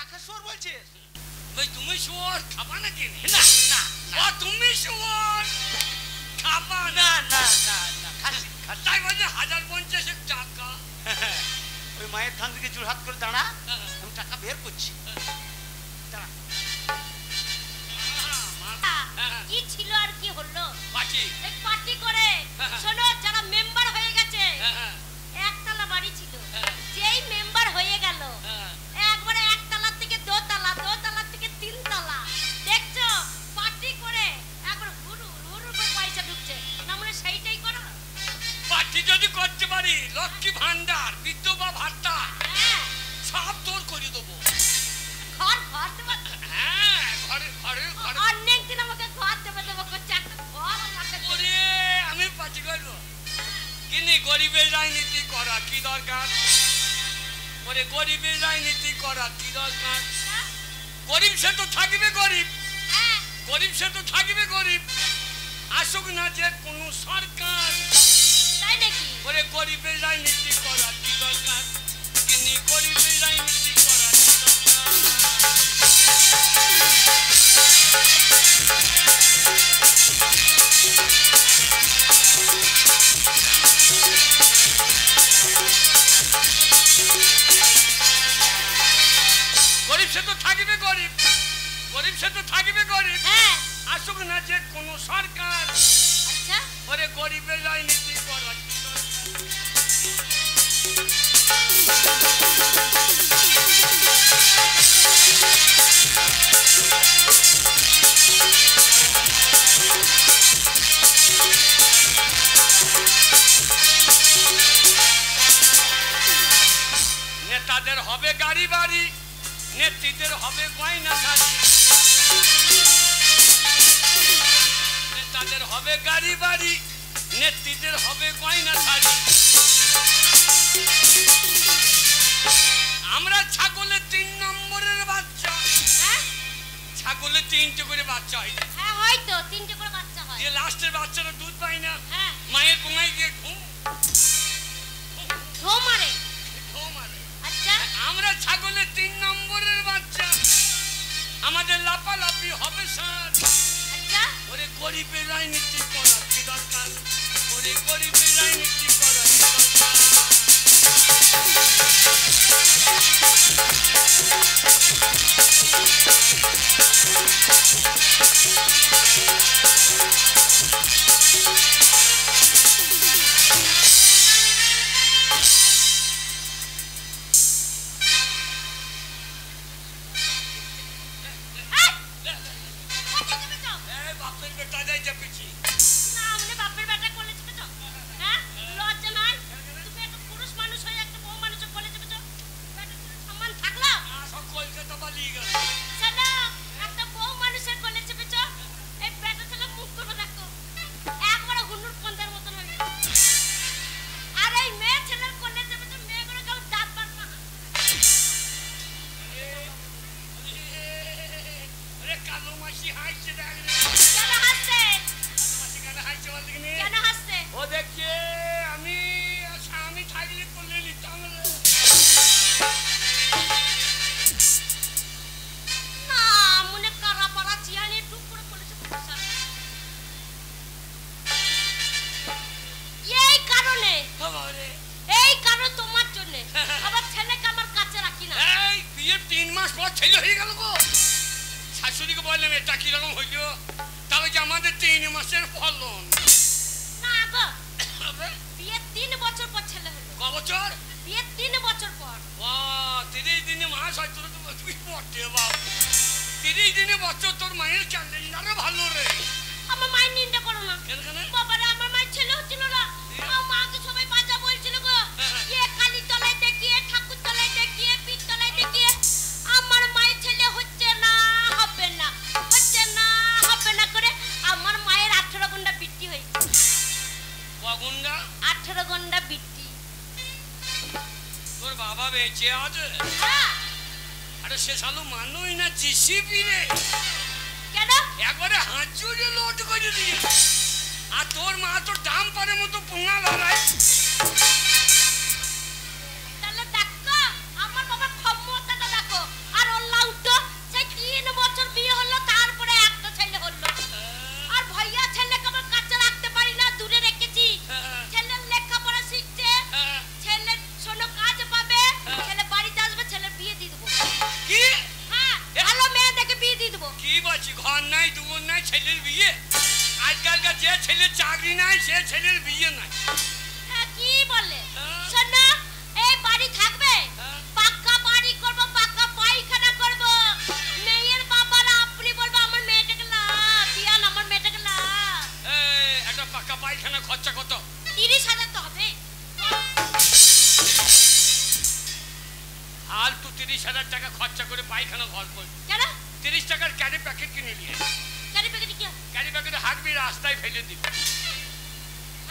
কাকে শুয়োর বলছিস? ভাই তুমি শুয়োর খাবা নাকি? না না ও তুমি শুয়োর খাবা না না না না খাসি খাসি। তাই বলছে 1050 টাকা। ওই মায়ের থান থেকে জোড়হাত করে দাঁড়া, আমি টাকা বের করছি। দাঁড়া। কি ছিল আর কি হলো? বাকি এই পার্টি করে শোনো, যারা মেম্বার হয়ে গেছে, একতলা বাড়ি ছিল, যেই মেম্বার হয়ে গেল একবারে একতলা থেকে দোতলা, দোতলা থেকে তিনতলা। দেখছো পার্টি করে একবার হুরু হুরু করে পয়সা ঢুকছে, না মনে সেইটাই করো। পার্টি যদি করতে পারি লক্ষ্মী ভান্ডার বিধবা ভাতা সব তোর করে দেবো। ঘর ঘর দেবো? হ্যাঁ ঘরে ঘরে ঘরে। অনেক দিন আমাকে ঘর দেবো দেবো করছে, একটা ঘর আমাকে ওরে আমি পার্টি করবো কিনি? গরিবের রাজনীতি করা কি দরকার? ওরে গরিবের রাজনীতি করা কি দরকার? গরিব সে তো থাকবে গরিব, গরিব সে তো থাকবে গরিব, আসুক না যে কোনো সরকার। তাই নাকি? ওরে গরিবের রাজনীতি করা কি দরকার? কিনি গরিবের রাজনীতি করা কি দরকার? গরিব সে তো থাকবে গরিব, গরিব সে তো থাকবে গরিব, আসুক না যে কোনো সরকার। আচ্ছা ওরে গরিবের রাজনীতি করা কি দরকার? নেতাদের হবে গাড়ি বাড়ি, নেত্রীদের হবে গয়না শাড়ি। নেতাদের হবে গাড়ি বাড়ি, নেত্রীদের হবে গয়না শাড়ি। আমরা ছাগলের 3 নম্বরের বাচ্চা। ছাগলের 3টে করে বাচ্চা হয়। হ্যাঁ হয়তো 3টে করে বাচ্চা হয়। যে লাস্টের বাচ্চারা দুধ পায় না, হ্যাঁ মায়ের গোঙায় গিয়ে ঘুম ঢো মারে। মারে। আচ্ছা আমরা ছাগলের 3 নম্বরের বাচ্চা, আমাদের লাপালাপি হবে সার। আচ্ছা ওরে গরিবের রাজনীতি করা কি দরকার? ওরে গরিবের রাজনীতি করা কি দরকার? বাপের বেটা যাই চাপিছি না মানে বাপের বেটা করলে চেপে তো, হ্যাঁ লজ্জা নাই? তুমি একটা পুরুষ মানুষ হয়ে একটা বউ মানুষ করলে চেপে তো, বেটা সম্মান থাকলো? সব কলকাতা পালিয়ে গেল। শোনো, একটা বউ মানুষের করলে চেপে তো, এই বেটা ছেলে মুখ করবে দেখো, একবারে হুন্নুর পন্দার মতন হয়ে গেল। আর এই মেয়ে ছেলের করলে চেপে তো, মেয়েগুলো কেউ দাঁত বার না। আরে কালো মাসি হাসছে দেখ রে। কেন হাসছে? কালো মাসি কেন হাসছে বল দেখিনি? কেন হাসছে? ও দেখছে আমি স্বামী থাকলে করলে নিতাম রে। না মনে কারা পাড়া চিয়ানি টুক করে বলেছে প্রফেসর। এই কারণে, এই কারণ তোমার জন্য আবার ছেলেকে আমার কাছে রাখি না। এই বিয়ের 3 মাস পর ছেলে হয়ে গেল গো। শাশুড়িকে বললাম এটা কিরকম হইল, তবে কি আমাদের 3 মাসের ফলন। না গো, বিয়ে 3 বছর পর ছেলে হলো। ক বছর? বিয়ে 3 বছর পর। ও 30 দিনে মাস হয় তোর তো তুই পড়তে বাপ। 30 দিনে বছর তোর মায়ের ক্যালেন্ডারে ভালো রে। আমার মায়ের নিন্দা করো না। কেন কেন? বাবারে আমার মায়ের ছেলে হচ্ছিল না, আমার মাকে সবাই বাজা বলছিল গো। এ কালী তলায় দেখিয়ে, ঠাকুর তলায় দেখিয়ে, পীর তলায় দেখিয়ে আমার মায়ের ছেলে হচ্ছে না, হবে না, হচ্ছে না, হবে না করে আমার মায়ের 18 গন্ডা বৃদ্ধি হয়েছে। কগুন্ডা? 18 গন্ডা বৃদ্ধি। তোর বাবা বেঁচে আছে? হ্যাঁ। আরে সে শালু মানুই না জিসিবি রে। কেন? একবারে হাত জুড়ে লোড করে দিয়ে। আর তোর মা তো ডাম্পারের মতো পোঙা লড়াই। তাহলে দেখো আমার বাবার ক্ষমতাটা দেখো, আর ওর লাউ যে ছেলের চাকরি নাই সে ছেলের বিয়ে নাই। কি বলে? শোনো, এই বাড়ি থাকবে, পাক্কা বাড়ি করব, পাক্কা পায়খানা করব। মেয়ের বাবারা আপনি বলবো আমার মেয়েটাকে না দিয়ান, আমার মেয়েটাকে না। একটা পাক্কা পায়খানা খরচা কত? 30,000 তো হবে। হাল তো 30,000 টাকা খরচা করে পায়খানা ঘর করবি কেন? 30 টাকার ক্যারি প্যাকেট কিনে নিয়ে। ক্যারি প্যাকেটে কি? ক্যারি প্যাকেটে হাঁকবি, রাস্তায় ফেলে দিবি।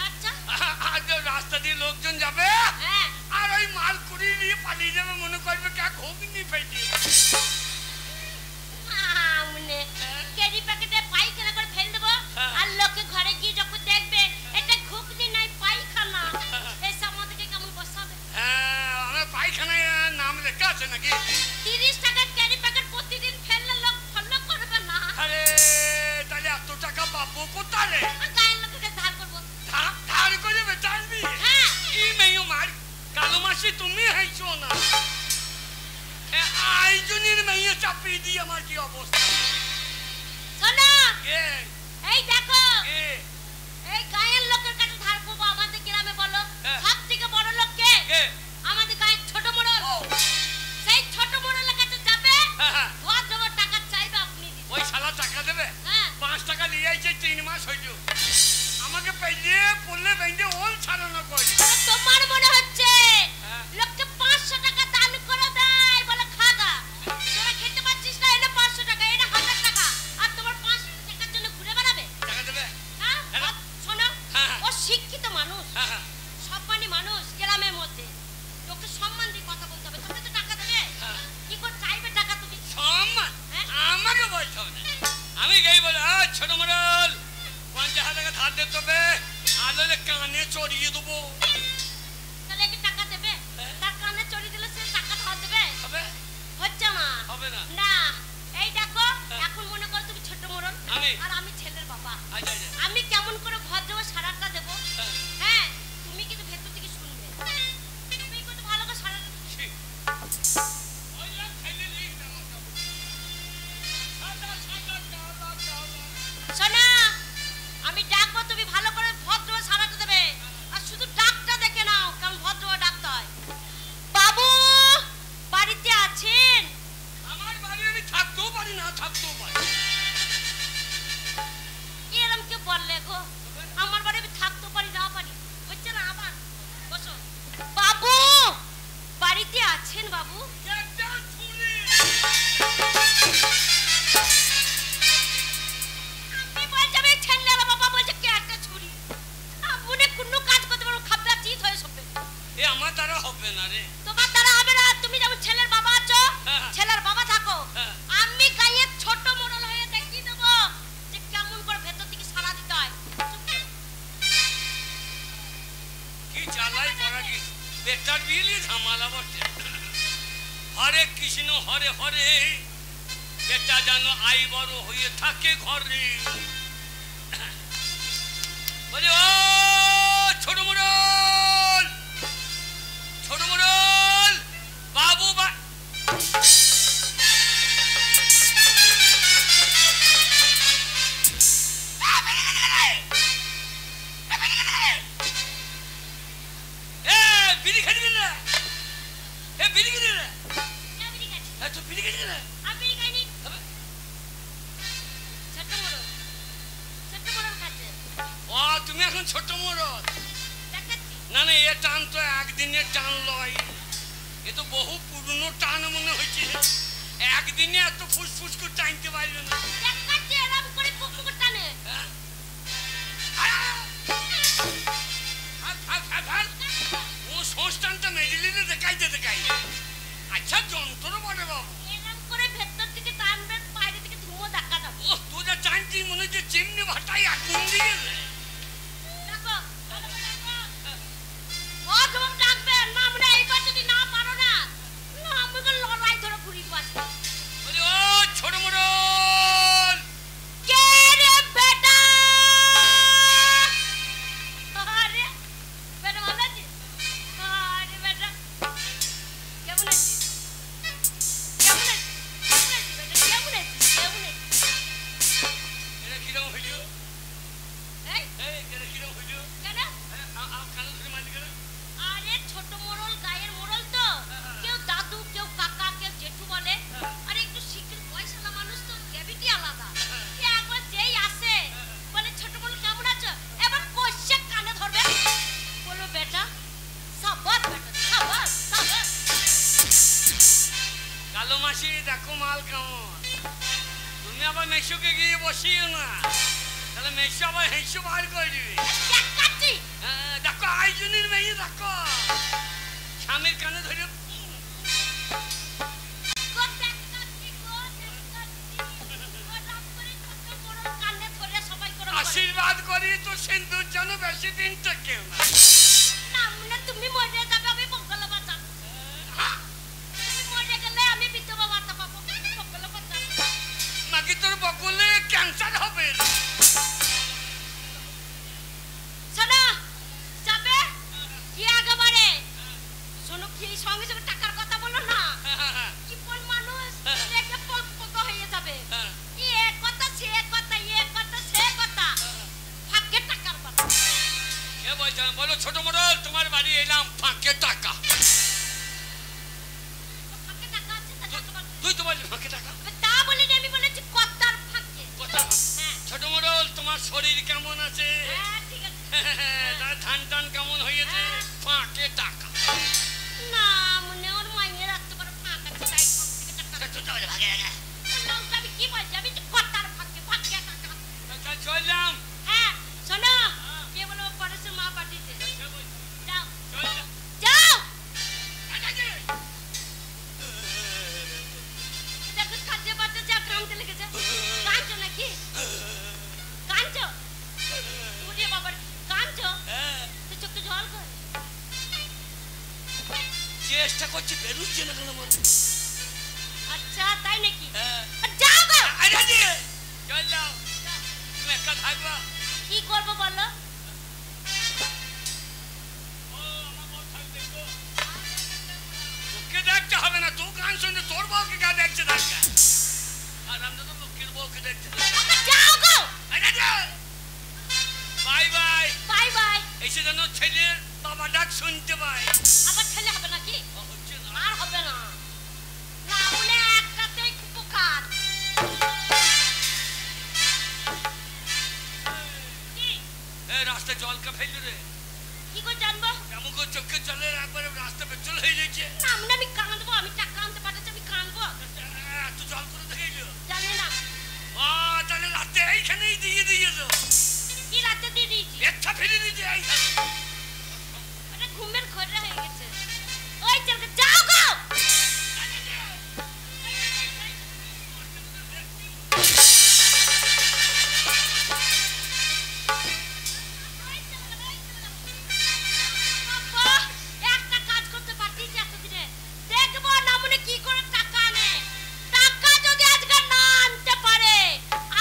আচ্ছা, আর রাস্তা দিয়ে লোকজন যাবে, আর ওই মাল কুড়িয়ে নিয়ে পালিয়ে যাবে, মনে করবে কে ঘুগনি ফেলছি। ক্যারি প্যাকেটে পায়খানা করে ফেল দেবো, আর লোকে ঘরে গিয়ে যখন দেখবে এটা ঘুগনি নাই পায়খানা, এই আমাদেরকে কেমন বসাবে? আমার পায়খানায় নাম লেখা আছে নাকি? 30 টাকার ক্যারি প্যাকেট প্রতিদিন ফেললে লোক ফলো করবে না। আরে তাহলে এত টাকা পাবো কোথায়? গায়ের লোকের ধার করবো। ধার করে বেচাবি? হ্যাঁ। কি মেয়ে মার কালো মাসি তুমি হইছো না, আইজনের মেয়ে চাপিয়ে দিয়ে আমার কি অবস্থা। শোনো, এই দেখো, এই গায়ের লোকের কাছে ধার করবো আমাদের গ্রামে, বলো সব থেকে বড় লোক কে? আমাদের গায়ের ছোট মোড়ল। সেই ছোট মোড়লের কাছে যাবে, ভদ্র টাকা চাইবে, আপনি দিবেন। ওই শালা টাকা দেবে? 5 টাকা নিয়ে আইছে, 3 মাস হইল, আমাকে পেলে পড়লে বেঁধে ওল ছাড়ানো করি। তোমার মনে হচ্ছে লোককে 500 টাকা দান করে দেয় বলে খাগা, তোরা খেতে পাচ্ছিস না, এনে 500 টাকা, এনে 1000 টাকা, আর তোমার 500 টাকার জন্য ঘুরে বেড়াবে? টাকা দেবে? হ্যাঁ, শোনো, ও শিক্ষিত মানুষ, সম্মানী মানুষ গ্রামের মধ্যে, তোকে সম্মান দিয়ে কথা বলতে হবে, তোকে তো টাকা দেবে, কি করে চাইবে টাকা তুমি? সম্মান আমাকে বলতে হবে? আমি গেই বলে ছোট মোড়ল 50,000 টাকা ধার দিতে হবে, আলোলে কানে চড়িয়ে দেবো। তাহলে কি টাকা দেবে? তার কানে চড়িয়ে দিলে সে টাকা ধার দেবে? হবে? হচ্ছে না, হবে না। না, এই দেখো, এখন মনে করো তুমি ছোট মোড়ল, আর আমি ছেলের বাবা, আমি কেমন করে ভদ্র সারাটা দেবো? হ্যাঁ, তুমি কিন্তু ভেতর থেকে শুনবে, তুমি কিন্তু ভালো করে সারাটা শোনা, আমি ডাকবো, তুমি ভালো করে ভদ্র সারাটা দেবে, আর শুধু ডাকটা দেখে নাও কেমন ভদ্র ডাকতে হয়। বাবু বাড়িতে আছেন? আমার বাড়ি আমি থাকতেও পারি, না থাকতেও পারি। এরম কে বললে গো? আমার বাড়ি আমি থাকতেও পারি, না পারি, হচ্ছে না। আবার বসো। বাবু বাড়িতে আছেন? বাবু আমি বলছি, আমি ছেলের বাবা বলছে কে একটা ছুরি, আপনি কোনো কাজ করতে পারো, খাবলা চিত হয়ে সবে। এ আমার দ্বারা হবে না রে। তোমার দ্বারা হবে না, তুমি যেমন ছেলের বাবা আছো, ছেলের বাবা থাকো, আমি গায়ের ছোট মোড়ল হয়ে দেখিয়ে দেবো যে কেমন করে ভেতর থেকে সারা দিতে হয়। কি চালাই পড়া কি বেটার বিলি ঝামালা বটে। হরে কৃষ্ণ হরে হরে, বেটা যেন আই বড় হয়ে থাকে ঘরে। বলে ও ছোট মোড়ল, ছোট মোড়ল বাবু বিড়ি খাই দিবি না? বিড়ি খাই দিবি না? তুই বিড়ি খাই দিবি না? আমি খাইনি। ছোট মোড়ল, ছোট মোড়ল খাচ্ছে। ও তুমি এখন ছোট মোড়ল? দেখাচ্ছি। না না, এ টান তো একদিনের টান লয়, এ তো বহু পুরনো টান মনে হয়েছে। একদিনে এত ফুসফুস করে টানতে পারলো না। দেখাচ্ছি এরম করে পুকুর টানে। ও সংস্থানটা মেডিলিনে দেখাইতে দেখাই। আচ্ছা যন্ত্র বলে বাবু, এরম করে ভেতর থেকে টানবে, বাইরে থেকে ধুমো দেখা যাবে। ও তুই যা টানছি মনে হচ্ছে চিমনি ভাটাই আগুন দিয়ে দেয়। দেখো, ও তুমি ডাকবে না, মানে এইবার যদি না পারো না, আমাকে লড়াই ধরে ঘুরিয়ে দেবো। বলে ও ছোট মোড়ল, কে রে বেটা? আরে বেটা ভালো আছিস? আরে বেটা কেমন আছিস? কেমন আছিস? কেমন আছিস বেটা? কেমন আছিস? কেমন আছিস? এটা কিরকম হইল? কালো মাসি দেখো মাল কেমন। তুমি আবার মেসোকে গিয়ে বসিও না, তাহলে মেসো আবার হেসো বার করে দিবি। দেখো আইজনের মেয়ে দেখো স্বামীর কানে ধরে আশীর্বাদ করি তো সিন্দুর যেন বেশি দিন থেকেও না। তুমি মরে যাবে, আমি বকলে বাঁচাবো। তুমি মরে গেলে আমি বিধবা ভাতা পাবো, বকলে বাঁচাবো। নাকি তোর বকলে ক্যান্সার হবে? শোনো যাবে কি একেবারে শোনো, কি সঙ্গে সঙ্গে টাকার কথা বলো না। কি কোন মানুষ দেখে পক পক হয়ে যাবে। কি এক কথা সে কথা, এক কথা সে কথা, ভাগ্যে টাকার কথা। এ বলো ছোট মোড়ল, তোমার বাড়ি এলাম ফাঁকে টাকা। ফাঁকে টাকা আছে তা তোমার, তুই তো বললি ফাঁকে টাকা। তা বলিনি, আমি বলেছি কথার ফাঁকে। হ্যাঁ ছোট মোড়ল, তোমার শরীর কেমন আছে? হ্যাঁ ঠিক আছে। ধান টান কেমন হয়েছে? ফাঁকে টাকা না মনে ওর মাইনের আসতে পারে ফাঁক আছে, তাই ফাঁক থেকে টাকা। আমি কি বলছি, আমি কথার ফাঁকে, ফাঁকে টাকা। চললাম। হ্যাঁ শোনো, কে বলো পরেশের মা পাঠিয়েছে, যাও যাও। দেখো কাজে বাজে যা কাঁদতে লেগেছে। কাঁদছো নাকি? কাঁদছো? ওরে বাবার, কাঁদছো? তো চোখে জল কর। চেষ্টা করছি, বেরুচ্ছে না কেন মনে? আচ্ছা তাই নাকি? যাও গো। চল যাও, তুমি একা থাকবা। কি করবো বলো? তোকে দেখতে হবে না, তোর গান শুনে তোর বউকে গা দেখছে দেখা। আর আমরা তো লোকের বউকে দেখতে। যাও গো। Bye bye. Bye bye. এসে যেন ছেলের বাবা ডাক শুনতে পাই। আবার ছেলে হবে নাকি? হচ্ছে না, আর হবে না। না বলে একটাতেই উপকার। রাস্তায় জল কা ফেললি রে? কি করে জানবো? এমন করে চোখে জলের একবারে রাস্তা পেছল হয়ে গেছে। না আমি কাঁদবো, আমি টাকা আনতে পাঠাচ্ছি, আমি কাঁদবো। এত জল করে দেখে জানি না। তাহলে রাতে এইখানেই দিয়ে দিয়েছো? কি রাতে দিয়ে দিয়েছি? একটা ফেলে দিয়েছে এইখানে। ওটা ঘুমের ঘরে হয়ে গেছে। ওই চল যাও গো। একটা কাজ করতে পারতিস এতদিনে, দেখবো না মনে কি করে টাকা আনে। টাকা যদি আজকে না আনতে পারে,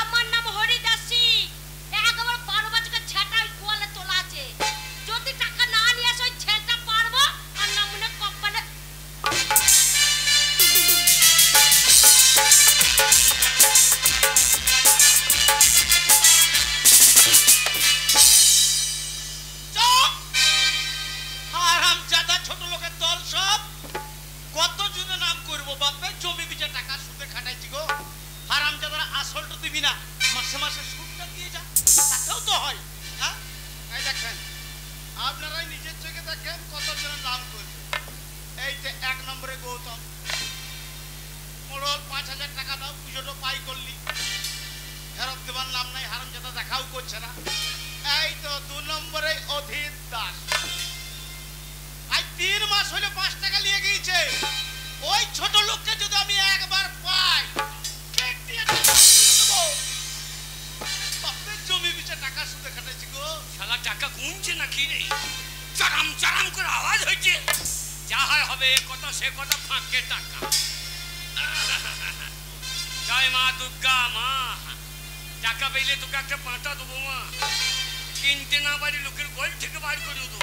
আমার নাম হরিদাসী, একবার 12 বছরের ছেটা ওই কোয়ালে তোলা আছে। যদি টাকা না নিয়ে আসে ওই ছেটা পারবো, আর না মনে কপালে। হারামজাদা ছোট লোকের দল সব। কত জনে নাম করবো বাপে, জমি বিচার টাকা সুদে খাটাইছি গো। হারামজাদারা আসলটা দিবি না, মাসে মাসে সুদটা দিয়ে যা, তাতেও তো হয়। হ্যাঁ এই দেখেন, আপনারাই নিজের চোখে দেখেন কত জনের নাম করবে। এই যে 1 নম্বরে গৌতম মোড়ল, 5000 টাকা দাও, পুজোটা পাই করলি, ফেরত দেবার নাম নাই, হারামজাদা দেখাও করছে না। এই তো 2 নম্বরে অধীর দাস, আজ 3 মাস হলো 5 টাকা নিয়ে গিয়েছে। ওই ছোট লোককে যদি আমি একবার পাই, কেক দিয়ে দেবো। বাপের জমি বিচে টাকা সুদে খাটাইছি গো। শালা টাকা গুনছে নাকি রে? চারাম চারাম করে আওয়াজ হয়েছে। যা হয় হবে, এ কথা সে কথা, ফাঁকে টাকা। জয় মা দুর্গা। মা টাকা পেলে তোকে একটা পাঁটা দেবো মা, কিনতে না পারি লোকের গোল থেকে বার করে দেবো।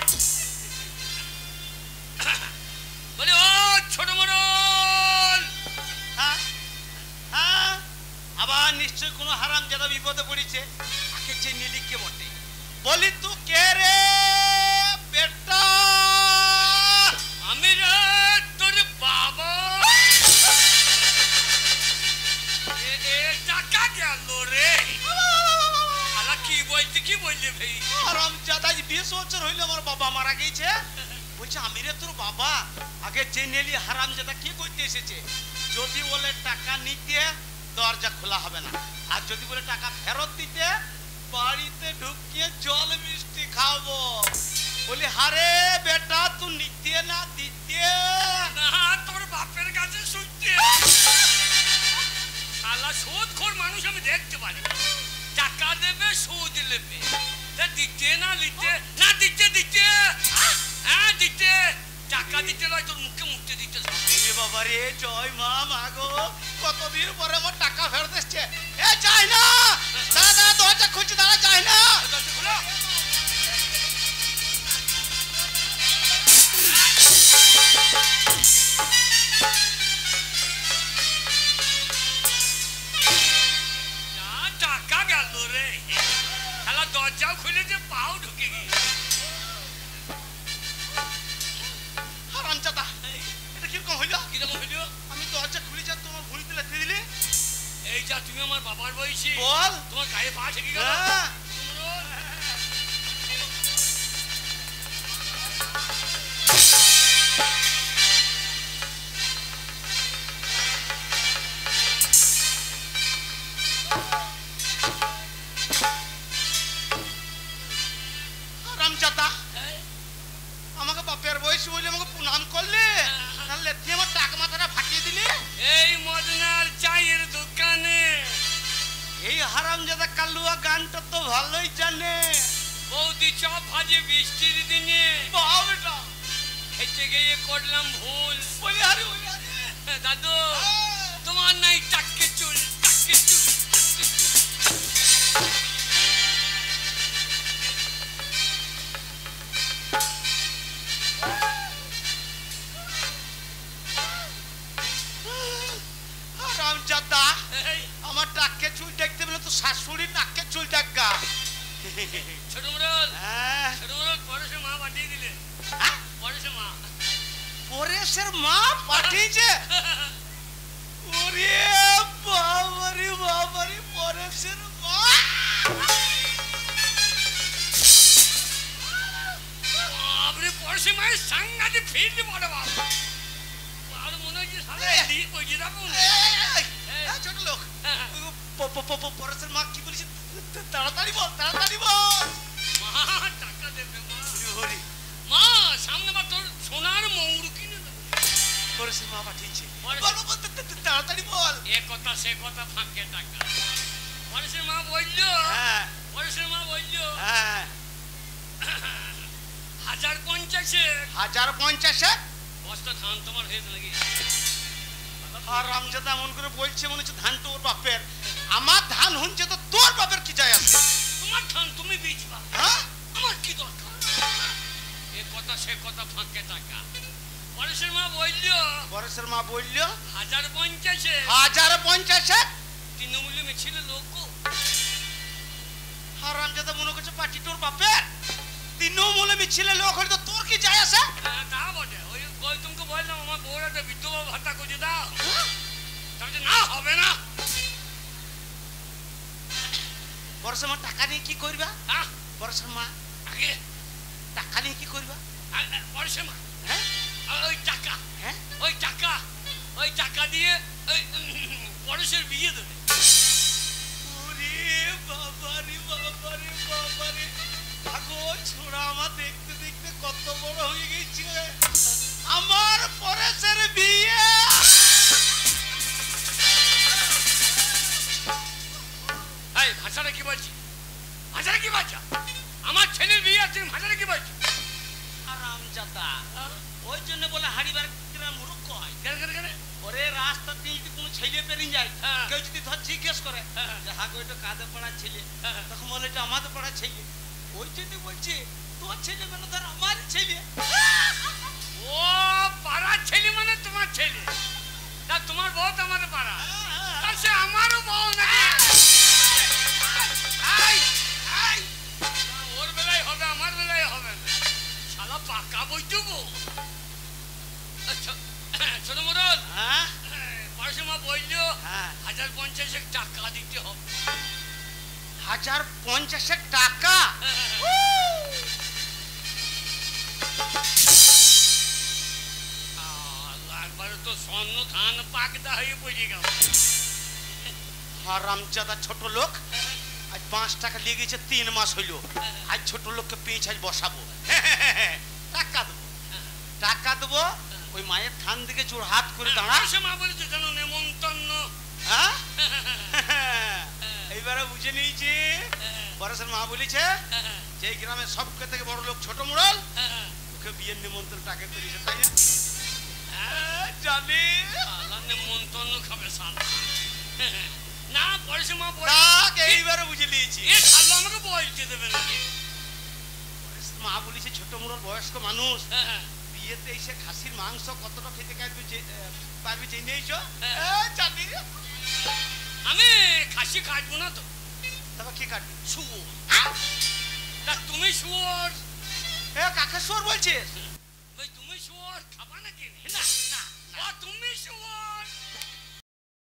বলে ও ছোট মোড়ল। হ্যাঁ হ্যাঁ, আবার নিশ্চয় কোনো হারামজাদা বিপদে পড়েছে, তাকে চিনি লিখকে বটে। বলি তু কে রে বেটা? আমি রে তোর বাবা। এ টাকা গেল রে। শালা কি বলতে কি বললি ভাই? হারামজাদা 20 বছর হইলো আমার বাবা মারা গেছে, বলছে আমি রে তোর বাবা। আগে জেনে এলি হারামজাদা কি করতে এসেছে। যদি বলে টাকা নিতে দরজা খোলা হবে না, আর যদি বলে টাকা ফেরত দিতে বাড়িতে ঢুকিয়ে জল মিষ্টি খাবো। বলি হারে বেটা তুই নিতে না দিতে না তোর বাপের কাছে শুনতে শালা সুদখোর মানুষ আমি দেখতে পারি। টাকা দেবে সুদ নেবে, তা দিতে না দিতে না দিতে দিতে হ্যাঁ দিতে টাকা দিতে নয় তোর মুখে মুখতে দিতে। বাবা রে জয় মা মাগো, কতদিন পরে আমার টাকা ফেরত এসছে। এ চাই না দাদা দাদা দরজা খুলছি, দাদা চাই না। টাকা গেল রে, শালা দরজাও খুলে যে পাও ঢুকে গিয়ে। হারামজাদা এটা কিরকম হইলো? কিরকম হইলো? আমি দরজা খুলে যা তোমার ভুঁড়িতে লেতে দিলি। এই যা তুমি আমার বাবার বয়সী, বল তোমার গায়ে পা ঠেকে গেল। হারামজাদা আমাকে বাপের বয়সী বলে আমাকে প্রণাম করলে, তাহলে তুই আমার টাকা মাথাটা ফাটিয়ে দিলি। এই মদনার চায়ের দোকানে এই হারামজাদা কালুয়া গানটা তো ভালোই জানে। বৌদি চপ ভাজে বৃষ্টির দিনে বাবাটা খেতে গিয়ে করলাম ভুল। বলি আরে বলি আরে দাদু তোমার নাই টাক্কে চুল টাক্কে চুল। হারামজাদা আমার টাক্কে চুল দেখতে পেলে তো শাশুড়ি নাককে চুল দেখা। ছোট মুরল ছোট মুরল পরেশের মা পাঠিয়ে দিলে। পরেশের মা পরেশের মা পাঠিয়েছে? ওরে বাবারে বাবারে পরেশের মা। আপনি পরেশের মায়ের সাংঘাতিক ফিল্ড বড় বাবা। আর মনে হচ্ছে সারা ওই যে দেখুন ছোট লোক পরেশের মা কি বলেছে? তাড়াতাড়ি বল তাড়াতাড়ি বল। মা টাকা দেবে মা। মা সামনে বা তোর সোনার মৌর কিনে দেবে। পরেশের মা পাঠিয়েছে, তাড়াতাড়ি বল। এ কথা সে কথা ফাঁকে টাকা। পরেশের মা বললো, পরেশের মা বললো 1050 বস্তা ধান তোমার হয়ে নাকি? আর রামজাদা এমন করে বলছে মনে হচ্ছে ধান তো ওর বাপের। আমার ধান হচ্ছে তো তোর বাপের কি যায় আসে? তোমার ধান তুমি বেচবা, আমার কি দরকার? এ কথা সে কথা ফাঁকে টাকা। পরেশের মা বললো, পরেশের মা বললো 1050 তৃণমূলে মিছিল লোক। আর রামজাদা মনে করছে পার্টি তোর বাপের। তৃণমূলে মিছিলে লোক হলে তো তোর কি যায় আসে? তা বটে। ওই গৌতমকে বললাম আমার বউরা একটা বিধবা ভাতা করে দাও, তাহলে না হবে না। পরেশের মা টাকা নিয়ে কি করবা? পরেশের মা আগে টাকা নিয়ে কি করবা? পরেশের মা ওই টাকা ওই টাকা ওই টাকা দিয়ে ওই পরেশের বিয়ে দেবে। ওরে বাবারে বাবারে বাবারে, আগো ছোড়া আমার দেখতে দেখতে কত বড় হয়ে গেছে। আমার পরেশের বিয়ে। এই ভাষাটা কি বলছি? ভাষাটা কি বলছো? আমার ছেলের বিয়ে আছে, ভাষাটা কি বলছো? হারামজাদা ওই জন্য বলে হাড়িবার মূর্খ হয়। কেন কেন কেন? ওরে রাস্তা দিয়ে যদি কোনো ছেলে পেরিয়ে যায়, কেউ যদি ধর জিজ্ঞেস করে যে হাগো এটা কাদের পাড়ার ছেলে, তখন বলে এটা আমাদের পাড়ার ছেলে। ওই জন্য বলছে তোর ছেলে মানে ধর আমার ছেলে। ও পাড়ার ছেলে মানে তোমার ছেলে, তা তোমার বউ তো আমাদের পাড়া, তা সে আমারও বউ নাকি? ওর বেলায় হবে, আমার বেলায় হবে না। শালা পাকা বইটুকু। ছোট মোড়ল পরেশের মা বললো 1050 টাকা দিতে হবে। 1050 টাকা? একবারে তো স্বর্ণ ধান বাগদা হয়ে পড়ে গেল। হারামজাদা ছোট লোক, আজ 5 টাকা লেগেছে 3 মাস হইলো, আজ ছোট লোককে পেঁচ আজ বসাবো। টাকা দেবো, টাকা দেবো। ওই মায়ের থান দিকে জোর হাত করে দাঁড়া। সে মা বলেছে জানো নেমন্তন্ন। হ্যাঁ এইবারে বুঝে নিয়েছি। বরসের মা বলেছে যে এই গ্রামের সবকে থেকে বড় লোক ছোট মুড়াল, ওকে বিয়ের নিমন্ত্রণ টাকা করেছে, তাই না? জানি নেমন্তন্ন খাবে সাল না। পরে মা এইবারে বুঝে নিয়েছি। এ সাল আমাকে বলতে দেবে না। মা বলেছে ছোট মুড়াল বয়স্ক মানুষ, বিয়েতে এসে খাসির মাংস কতটা খেতে পারবি জেনে নিয়েছো? জানি আমি খাসি কাটবো না তো। তবে কি কাটবি? শুয়োর। তা তুমি শুয়োর? কাকে শুয়োর বলছিস? তুমি শুয়োর খাবা নাকি? না না, তুমি শুয়োর